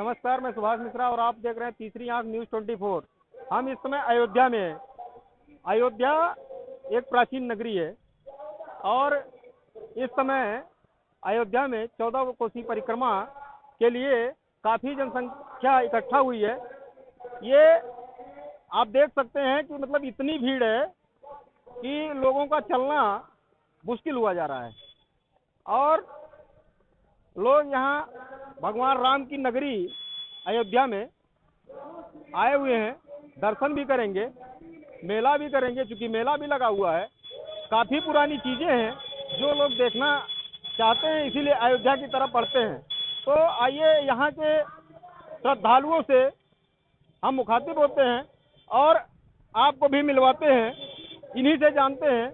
नमस्कार, मैं सुभाष मिश्रा और आप देख रहे हैं तीसरी आंख न्यूज़ 24। हम इस समय अयोध्या में हैं। अयोध्या एक प्राचीन नगरी है और इस समय अयोध्या में 14 कोसी परिक्रमा के लिए काफ़ी जनसंख्या इकट्ठा हुई है। ये आप देख सकते हैं कि मतलब इतनी भीड़ है कि लोगों का चलना मुश्किल हुआ जा रहा है और लोग यहाँ भगवान राम की नगरी अयोध्या में आए हुए हैं, दर्शन भी करेंगे, मेला भी करेंगे, क्योंकि मेला भी लगा हुआ है। काफ़ी पुरानी चीज़ें हैं जो लोग देखना चाहते हैं, इसीलिए अयोध्या की तरफ बढ़ते हैं। तो आइए यहाँ के श्रद्धालुओं से हम मुखातिब होते हैं और आपको भी मिलवाते हैं, इन्हीं से जानते हैं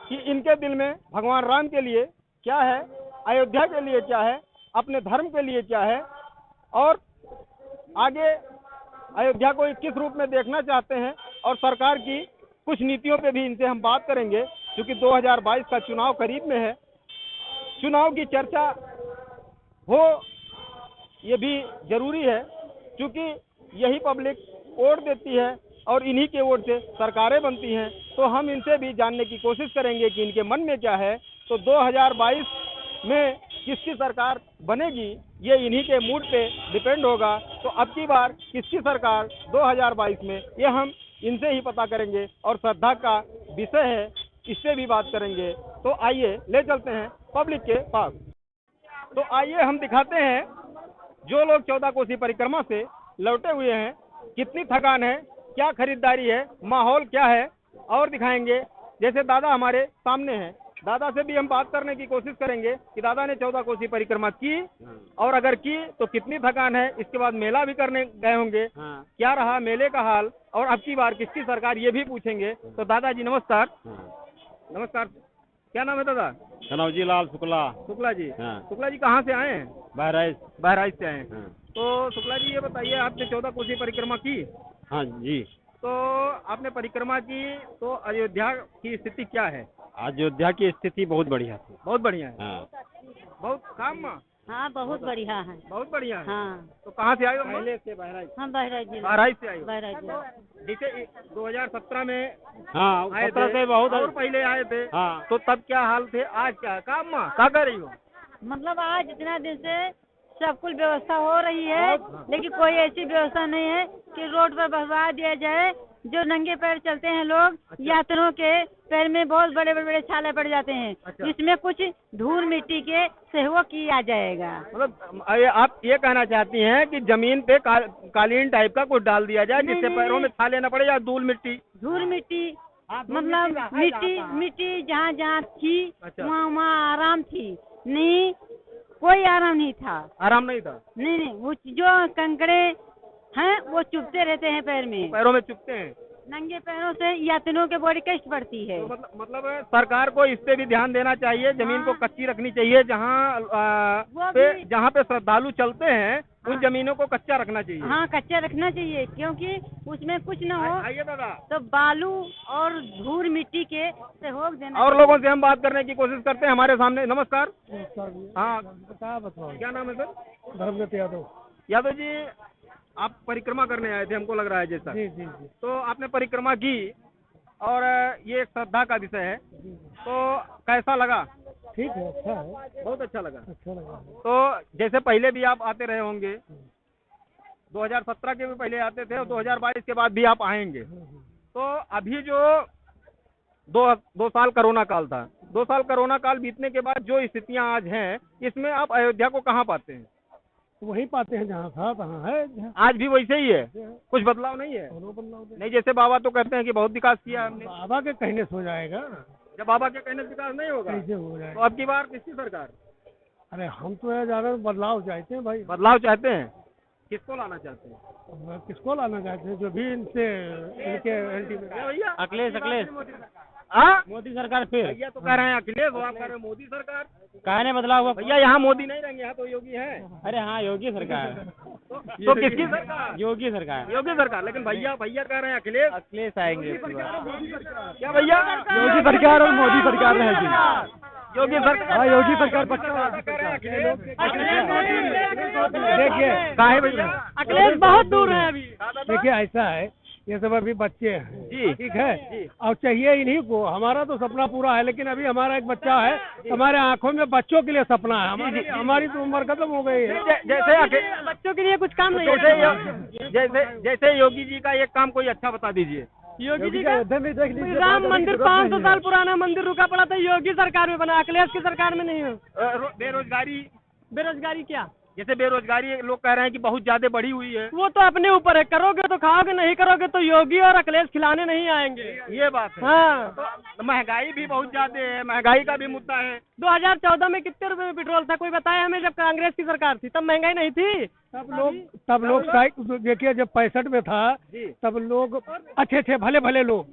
कि इनके दिल में भगवान राम के लिए क्या है, अयोध्या के लिए क्या है, अपने धर्म के लिए क्या है और आगे अयोध्या को किस रूप में देखना चाहते हैं और सरकार की कुछ नीतियों पे भी इनसे हम बात करेंगे, क्योंकि 2022 का चुनाव करीब में है। चुनाव की चर्चा हो ये भी जरूरी है, क्योंकि यही पब्लिक वोट देती है और इन्हीं के वोट से सरकारें बनती हैं। तो हम इनसे भी जानने की कोशिश करेंगे कि इनके मन में क्या है। तो 2022 में किसकी सरकार बनेगी ये इन्हीं के मूड पे डिपेंड होगा। तो अब की बार किसकी सरकार 2022 में, ये हम इनसे ही पता करेंगे और श्रद्धा का विषय है, इससे भी बात करेंगे। तो आइए ले चलते हैं पब्लिक के पास। तो आइए हम दिखाते हैं जो लोग 14 कोसी परिक्रमा से लौटे हुए हैं, कितनी थकान है, क्या खरीदारी है, माहौल क्या है, और दिखाएंगे। जैसे दादा हमारे सामने हैं, दादा से भी हम बात करने की कोशिश करेंगे कि दादा ने 14 कोसी परिक्रमा की और अगर की तो कितनी थकान है। इसके बाद मेला भी करने गए होंगे, क्या रहा मेले का हाल और अब की बार किसकी सरकार, ये भी पूछेंगे। तो दादाजी नमस्कार। नमस्कार, क्या नाम है दादा? कनौजी लाल शुक्ला। शुक्ला जी। हाँ। शुक्ला जी कहाँ से आए हैं? बहराइच से आए हैं। हाँ। तो शुक्ला जी ये बताइए, आपने 14 कोसी परिक्रमा की? हाँ जी। तो आपने परिक्रमा की तो अयोध्या की स्थिति क्या है? अयोध्या की स्थिति बहुत बढ़िया थी। बहुत बढ़िया है। हाँ। बहुत काम माँ? हाँ बहुत बढ़िया है। बहुत बढ़िया है। हाँ। तो कहाँ से आए हो? पहले से बहराइच। हम बहराइच जिला। बहराइच से आए हो? बहराइच जिला। जैसे 2017 में हाँ, आए 17 थे से बहुत और पहले आए थे। हाँ। तो तब क्या हाल थे, आज क्या है? काम माँ क्या कर रही हो? मतलब आज इतना दिन से सब कुछ व्यवस्था हो रही है, लेकिन कोई ऐसी व्यवस्था नहीं है कि रोड पर भरवा दिया जाए। जो नंगे पैर चलते हैं लोग, यात्रियों के पैर में बहुत बड़े बड़े छाले पड़ जाते हैं। इसमें कुछ धूल मिट्टी के सहयोग किया जाएगा। मतलब आप ये कहना चाहती हैं कि जमीन पे कालीन टाइप का कुछ डाल दिया जाए जिससे पैरों में छाले न पड़े, या धूल मिट्टी? धूल मिट्टी मतलब मिट्टी जहाँ जहाँ थी वहाँ आराम थी, नहीं कोई आराम नहीं था। आराम नहीं था? नहीं, वो जो कंकड़े हैं वो चुभते रहते हैं पैर में, पैरों में चुभते हैं। नंगे पैरों से यात्रियों के बॉडी कष्ट पड़ती है। तो मतलब सरकार को इस पे भी ध्यान देना चाहिए, जमीन को कच्ची रखनी चाहिए। जहाँ पे श्रद्धालु चलते हैं उन जमीनों को कच्चा रखना चाहिए। हाँ कच्चा रखना चाहिए, क्योंकि उसमें कुछ न हो आइए दादा, तो बालू और धूल मिट्टी के सहयोग देना। और लोगों से हम बात करने की कोशिश करते हैं। हमारे सामने नमस्कार। हाँ, क्या नाम है सर? धर्मदत्त यादव। यादव जी, आप परिक्रमा करने आए थे, हमको लग रहा है जैसा। जी जी जी। तो आपने परिक्रमा की और ये एक श्रद्धा का विषय है, तो कैसा लगा? ठीक है, अच्छा है, बहुत अच्छा लगा। अच्छा लगा। तो जैसे पहले भी आप आते रहे होंगे, 2017 के भी पहले आते थे और 2022 के बाद भी आप आएंगे। तो अभी जो दो साल कोरोना काल था, 2 साल कोरोना काल बीतने के बाद जो स्थितियां आज हैं, इसमें आप अयोध्या को कहाँ पाते हैं? वही पाते हैं जहाँ था तहाँ है। आज भी वैसे ही है, कुछ बदलाव नहीं है? नहीं, जैसे बाबा तो कहते हैं कि बहुत विकास किया हमने। बाबा के कहने से हो जाएगा, जब बाबा के कहने से विकास नहीं होगा कैसे हो जाएगा? तो अब की बार किसकी सरकार? अरे हम तो है ज्यादा बदलाव चाहते हैं भाई। बदलाव चाहते हैं? किसको लाना चाहते हैं? किसको लाना चाहते हैं? जो भी इनसे इनके एंटी में भैया अखिलेश हाँ, मोदी सरकार फिर भैया तो कह रहे हैं अखिलेश, आप कह रहे हैं मोदी सरकार। कहने बदलाव हुआ। भैया यहाँ मोदी नहीं रहेंगे, यहाँ तो योगी है। अरे हाँ, योगी सरकार। तो किसकी सरकार? योगी सरकार। योगी सरकार। लेकिन भैया कह रहे हैं अखिलेश आएंगे। क्या भैया? योगी सरकार और मोदी सरकार रहेगी। योगी सरकार। हाँ, योगी सरकार पक्का। कह रहे हैं देखिए काहे भैया? अखिलेश बहुत दूर है अभी। देखिए ऐसा है, ये सब अभी बच्चे हैं जी। ठीक है, और चाहिए इन्हीं को। हमारा तो सपना पूरा है, लेकिन अभी हमारा एक बच्चा है, हमारे आंखों में बच्चों के लिए सपना है। हमारी तो उम्र खत्म हो गई है। जैसे बच्चों के लिए कुछ काम नहीं जैसे योगी जी का एक काम कोई अच्छा बता दीजिए। योगी जी का राम मंदिर 500 साल पुराना मंदिर रुका पड़ा था, योगी सरकार में बना, अखिलेश की सरकार में नहीं हो। बेरोजगारी क्या? जैसे बेरोजगारी लोग कह रहे हैं कि बहुत ज्यादा बढ़ी हुई है। वो तो अपने ऊपर है, करोगे तो खाओगे, नहीं करोगे तो योगी और अखिलेश खिलाने नहीं आएंगे। ये बात है। हाँ, तो महंगाई भी बहुत ज्यादा है, महंगाई का भी मुद्दा है। 2014 में कितने रुपए में पेट्रोल था, कोई बताया हमें? जब कांग्रेस की सरकार थी तब महंगाई नहीं थी। तब लोग साइकिल, देखिए जब 65 में था तब लोग अच्छे थे, भले भले लोग।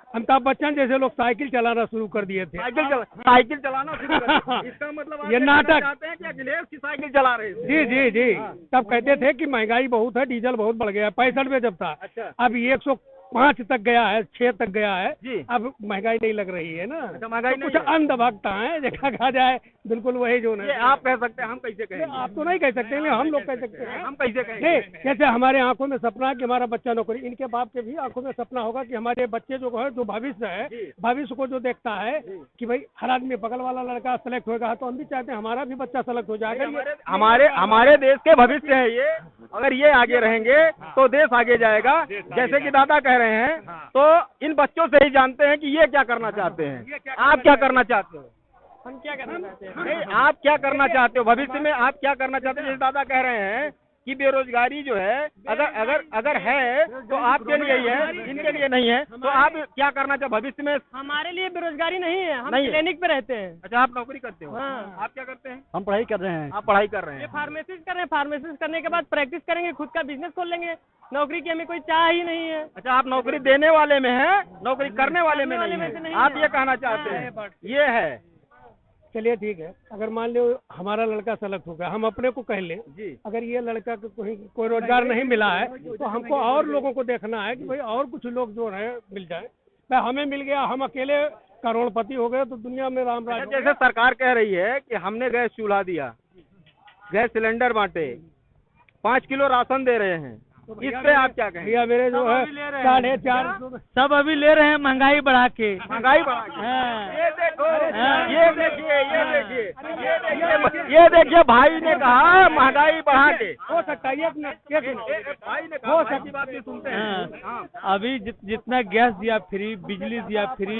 अमिताभ बच्चन जैसे लोग साइकिल चलाना शुरू कर दिए थे। साइकिल चलाना शुरू कर दिया। इसका मतलब आप ये नाटक चाहते हैं कि अखिलेश की साइकिल चला रहे थे। जी जी जी। तब कहते थे कि महंगाई बहुत है, डीजल बहुत बढ़ गया है, 65 में जब था। अच्छा। अब 105 तक गया है, 6 तक गया है जी। अब महंगाई नहीं लग रही है ना। अच्छा, महंगाई तो नहीं कुछ है। अंधभक्त हैं, देखा कहा जाए बिल्कुल वही जो ये आप कह सकते हैं, हम कैसे कहेंगे? आप तो नहीं कह सकते, लेकिन हम लोग कह सकते हैं। हम कैसे कहेंगे? नहीं, जैसे हमारे आंखों में सपना है कि हमारा बच्चा नौकरी, इनके बाप के भी आंखों में सपना होगा कि हमारे बच्चे जो है, जो भविष्य है, भविष्य को जो देखता है कि भाई हर आदमी बगल वाला लड़का सेलेक्ट होगा, तो हम भी चाहते हैं हमारा भी बच्चा सेलेक्ट हो जाएगा। हमारे देश के भविष्य है ये। अगर ये आगे रहेंगे तो देश आगे जाएगा। जैसे कि दादा कह रहे हैं, तो इन बच्चों से ही जानते हैं कि ये क्या करना चाहते हैं। आप क्या करना चाहते हो? हम क्या करना चाहते हैं? नहीं, आप क्या करना चाहते हो भविष्य में? आप क्या करना चाहते हो? जैसे दादा कह रहे हैं कि बेरोजगारी जो है, अगर है तो आपके लिए ही है, इनके लिए नहीं है। तो आप क्या करना चाहते भविष्य में? हमारे लिए बेरोजगारी नहीं है, हम नहीं है। क्लिनिक पे रहते हैं। अच्छा, आप नौकरी करते हो? हाँ। आप क्या करते हैं? हम पढ़ाई कर रहे हैं। आप पढ़ाई कर रहे ये हैं। फार्मेसिस्ट कर रहे हैं, फार्मेसिस्ट करने के बाद प्रैक्टिस करेंगे, खुद का बिजनेस खोल लेंगे। नौकरी की हमें कोई चाह ही नहीं है। अच्छा, आप नौकरी देने वाले में हैं, नौकरी करने वाले में करने वाले नहीं में से है। नहीं आप है। ये कहना चाहते हैं, ये है। चलिए ठीक है, अगर मान लो हमारा लड़का सेलेक्ट हो गया, हम अपने को कह लें जी। अगर ये लड़का को कोई रोजगार नहीं मिला है तो हमको और लोगों को देखना है कि भाई और कुछ लोग जो है मिल जाए। भाई हमें मिल गया, हम अकेले करोड़पति हो गए तो दुनिया में राम राज हो जैसे गया। सरकार कह रही है कि हमने गैस चूल्हा दिया, गैस सिलेंडर बांटे, 5 किलो राशन दे रहे हैं, इस पे आप क्या कहेंगे? भैया मेरे जो है 450 सब अभी ले रहे हैं महंगाई बढ़ा के। महंगाई बढ़ा के। हाँ। ये देखो, हाँ। ये देखिए, ये देखिए, भाई ने कहा महंगाई बढ़ा के। हो सकता है, एक मिनट भाई ने कहा, भाई की बात नहीं सुनते हैं। हाँ। हाँ। अभी जितना गैस दिया फ्री, बिजली दिया फ्री,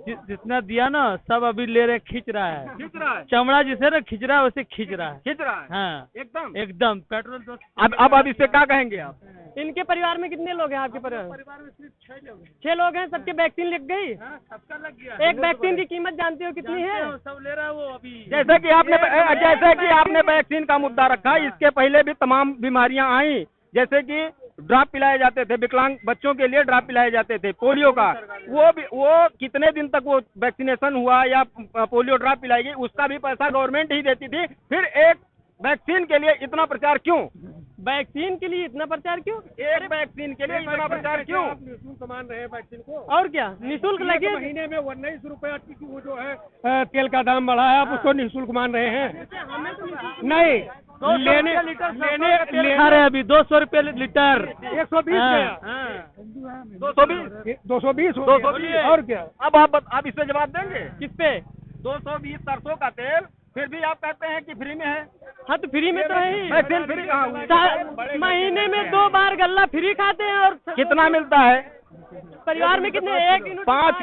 जितना दिया ना सब अभी ले रहे, खींच रहा है। खींच रहा है, चमड़ा जिसे ना खींच रहा है वैसे खींच रहा है। खींच रहा है। हाँ, एकदम। एकदम पेट्रोल तो। अब इससे क्या कहेंगे आप? इनके परिवार में कितने लोग हैं? आपके परिवार में 6 लोग हैं। सबके वैक्सीन लग गई? सबका लग गया। एक वैक्सीन की कीमत जानते हो कितनी है? सब ले रहा है वो अभी। जैसे कि आपने वैक्सीन का मुद्दा रखा, इसके पहले भी तमाम बीमारियां आई, जैसे कि ड्रॉप पिलाए जाते थे, विकलांग बच्चों के लिए ड्रॉप पिलाए जाते थे, पोलियो का। वो कितने दिन तक वो वैक्सीनेशन हुआ या पोलियो ड्रॉप पिलाई गई, उसका भी पैसा गवर्नमेंट ही देती थी। फिर एक वैक्सीन के लिए इतना प्रचार क्यों? वैक्सीन के लिए इतना प्रचार क्यों? एक वैक्सीन के लिए इतना प्रचार क्यों? आप निःशुल्क मान रहे हैं वैक्सीन को। और क्या निःशुल्क लगे? महीने में 19 रुपया की वो जो है तेल का दाम बढ़ा है, आप उसको निःशुल्क मान रहे हैं? नहीं, लेने खा रहे हैं अभी 200 रुपये लीटर। 120 गया। 220 और क्या? अब आप इससे जवाब देंगे? किस पे? 220 सरसों का तेल, फिर भी आप कहते हैं कि फ्री में है। हाँ तो फ्री में तो है ही। वैक्सीन फ्री कहाँ हुई? महीने में 2 बार गल्ला फ्री खाते हैं। और कितना मिलता है? परिवार में कितने? 1 यूनिट 5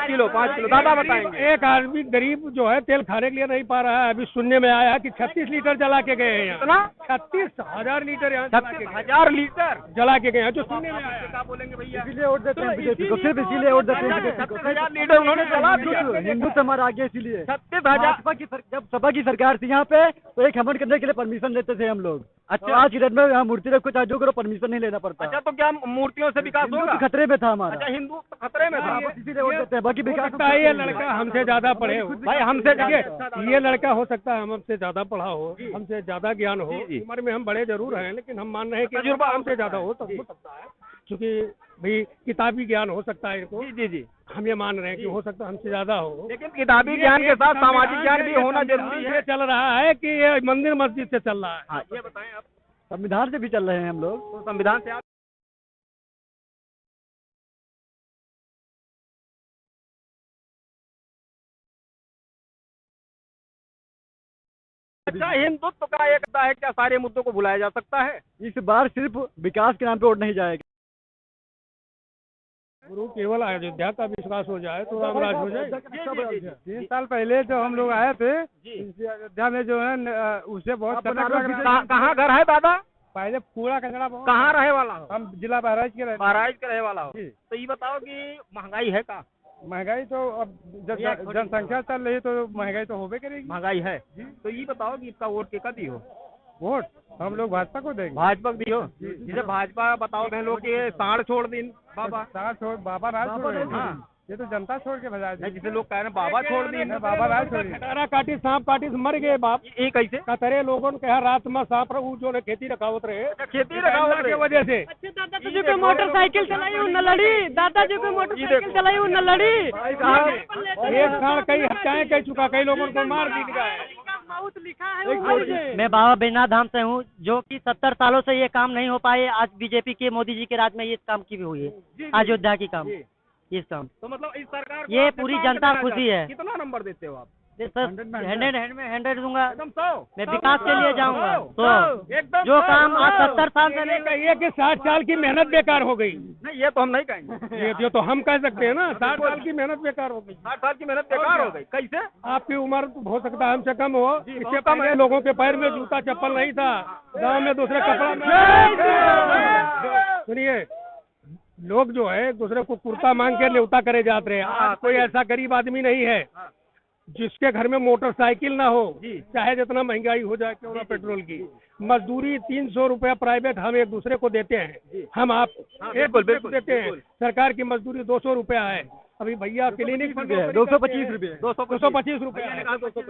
किलो। दादा बताएंगे। एक आदमी गरीब जो है तेल खाने के लिए नहीं पा रहा है। अभी सुनने में आया कि 36 लीटर जला के गए हैं यहाँ। कितना? 36,000 लीटर यहाँ 36,000 लीटर जला के गए हैं, जो सुनने में आया। क्या बोलेंगे भैया? इसीलिए वोट देते हैं बीजेपी को, सिर्फ इसीलिए वोट देते हैं बीजेपी को। 36,000 लीटर उन्होंने जला दिया। हिंदू से हमारा आगे इसीलिए 36,000। जब सपा की सरकार थी यहाँ पे तो एक हमन करने के लिए परमिशन लेते थे हम लोग। अच्छा। आज की डेट में यहाँ मूर्ति रखो चाहे जो करो, परमिशन नहीं लेना पड़ता। अच्छा, तो क्या मूर्तियों से विकास हिंदू होगा? तो खतरे में था हमारा। अच्छा, हिंदू खतरे में था। इसीलिए वोट देते हैं, बाकी हो विकास सकता है ये लड़का हमसे ज्यादा पढ़े हो। भाई हमसे देखिए, ये लड़का हो सकता है हमसे ज्यादा पढ़ा हो, हमसे ज्यादा ज्ञान हो। जी। उम्र में हम बड़े जरूर हैं, लेकिन हम मान रहे हैं कि तजुर्बा हमसे ज्यादा हो सकता है, क्योंकि भाई किताबी ज्ञान हो सकता है इनको, जी जी जी, हम ये मान रहे हैं कि हो सकता है हमसे ज्यादा हो, लेकिन किताबी ज्ञान के साथ सामाजिक ज्ञान भी होना जरूरी है। ये चल रहा है कि ये मंदिर मस्जिद से चल रहा है। हाँ, ये बताएं आप। संविधान से भी चल रहे हैं हम लोग। तो संविधान से आप अच्छा, हिंदुत्व का एक है, क्या सारे मुद्दों को भुलाया जा सकता है? इस बार सिर्फ विकास के नाम पे वोट नहीं जाएगा। गुरु केवल अयोध्या का विश्वास हो जाए तो राम राज हो जाएगा। 3 साल पहले जो हम लोग आए थे अयोध्या में, जो है उससे बहुत कहाँ घर है दादा? पहले पूरा कचरा कहाँ रहे वाला हो? हम जिला बहराइच के महाराज के रहे वाला हो। तो ये बताओ कि महंगाई है का? महंगाई तो अब जनसंख्या चल रही है तो महंगाई तो होबे करेगी। महंगाई है। तो ये बताओ कि इसका वोट किसका दी हो? वोट हम लोग भाजपा को देंगे। भाजपा दी हो? जिसे भाजपा बताओ बहन लोग के साढ़ छोड़ दिन बाबा, साथ छोड़ बाबा राज छोड़, हाँ। ये तो जनता छोड़ के भजा दी। जिसे लोग कह रहे हैं बाबा छोड़ दी, बाबा राज छोड़ी, खटारा काटी सांप काटी से मर गए बाप। ये कैसे? कतरे लोगों के यहाँ रात में सांप रहा जो ने खेती रखावत रहे, खेती रखावत की वजह से। अच्छा दादाजी को मोटरसाइकिल चलाई वो न लड़ी, दादाजी को मोटरसाइकिल चलाई वो न लड़ी। एक साल कई हत्याएं कह चुका, कई लोगों को मार भी गया है। बहुत लिखा है। मैं बाबा बैजनाथ धाम से हूँ, जो कि 70 सालों से ये काम नहीं हो पाए। आज बीजेपी के मोदी जी के राज में ये काम की भी हुई है, अयोध्या की काम, इस काम। तो मतलब इस सरकार को ये आप पूरी कितना जनता देना खुशी चाहते हैं? है। कितना नंबर देते हो आप? 100 दूंगा। एकदम 100। मैं विकास के लिए जाऊंगा। तो एकदम जो 100। काम आज 70 साल से नहीं, कहिए कि 60 साल की मेहनत बेकार हो गई। नहीं, ये तो हम नहीं कहेंगे। ये तो हम कह सकते हैं ना, 60 साल की मेहनत बेकार हो गई। 60 साल की मेहनत बेकार हो गई। कैसे? आपकी उम्र हो सकता है हमसे कम हो, इससे पहले लोगों के पैर में जूता चप्पल नहीं था, गांव में दूसरे कपड़ा में। सुनिए, लोग जो है एक दूसरे को कुर्ता मांग के न्योता करे जाते हैं। आज कोई ऐसा गरीब आदमी नहीं है जिसके घर में मोटरसाइकिल ना हो, चाहे जितना महंगाई हो जाए क्यों ना पेट्रोल की। मजदूरी 300 रुपया प्राइवेट हम एक दूसरे को देते हैं, हम आप एक दूसरे को देते हैं। सरकार की मजदूरी 200 रुपया है। अभी भैया क्लिनिक पर 225 रुपये, 225 रुपया।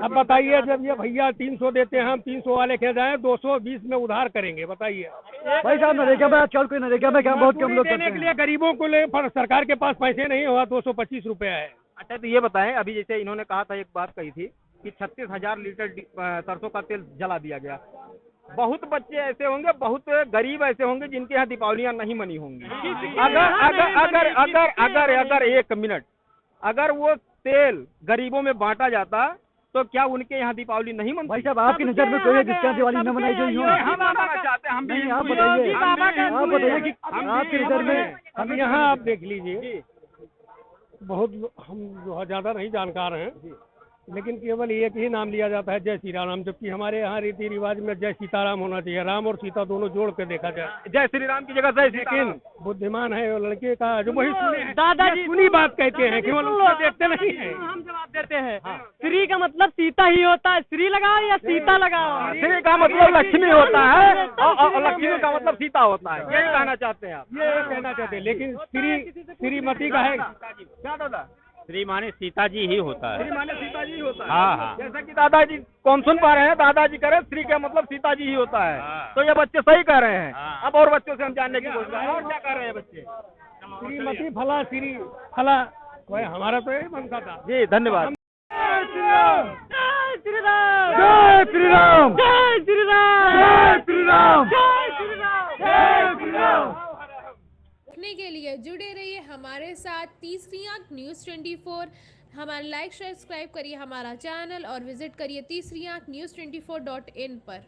अब बताइए, जब ये भैया 300 देते हैं, हम 300 वाले के जाए 220 में उधार करेंगे, बताइए। भाई साहब नरेगा में आजकल कोई नरेगा में काम बहुत कम लोग करते देने के हैं। लिए गरीबों को ले, पर सरकार के पास पैसे नहीं हुआ, 225 रुपया है। अच्छा, तो ये बताएं, अभी जैसे इन्होंने कहा था, एक बात कही थी कि 36,000 लीटर सरसों का तेल जला दिया गया। बहुत बच्चे ऐसे होंगे, बहुत गरीब ऐसे होंगे जिनके यहाँ दीपावलियां नहीं मनी होंगी। अगर 1 मिनट, अगर वो तेल गरीबों में बांटा जाता तो क्या उनके यहाँ दीपावली नहीं मनती? भाई साहब आपकी नजर में कोई है जिसका दिवाली न मनाई गई हो? हम मनाना चाहते हैं, हम भी। नहीं, आप बताइए, आप बताइए कि आपकी नजर में। हम यहाँ आप देख लीजिए, बहुत हम जो ज्यादा नहीं जानकार हैं, लेकिन केवल एक ही नाम लिया जाता है, जय श्री राम, जबकि हमारे यहाँ रीति रिवाज में जय सीताराम होना चाहिए। राम और सीता दोनों जोड़ के देखा जाए। जय श्री राम की जगह जय सीताराम। लेकिन बुद्धिमान है वो लड़के का, जो वही सुने दादाजी सुनी बात कहते हैं, केवल उसको देखते नहीं है। हम जवाब देते हैं। श्री का मतलब सीता ही होता है। श्री लगाओ या सीता लगाओ। श्री का मतलब लक्ष्मी होता है और लक्ष्मी का मतलब सीता होता है, यही कहना चाहते हैं आप? ये कहना चाहते हैं, लेकिन श्रीमती का है क्या दादा? श्री माने सीता जी ही होता है। श्री माने सीता जी ही होता है। हाँ, हाँ। जैसा कि दादाजी कौन सुन पा रहे हैं, दादाजी कह रहे हैं श्री का मतलब सीता जी ही होता है। हाँ। तो ये बच्चे सही कह रहे हैं। हाँ। अब और बच्चों से हम जानने की कोशिश करें, और क्या कह रहे हैं बच्चे? श्रीमती फला श्री फला, वही हमारा तो यही बनता था। जी धन्यवाद। जय श्री राम। जय श्री राम, जय श्री राम। जय श्री राम, जय श्री राम। जय श्री राम। देखने के लिए जुड़े रहिए हमारे साथ तीसरी आंख न्यूज़ 24। हमारा लाइक शेयर सब्सक्राइब करिए हमारा चैनल और विजिट करिए तीसरी आंख न्यूज़ 24.in पर।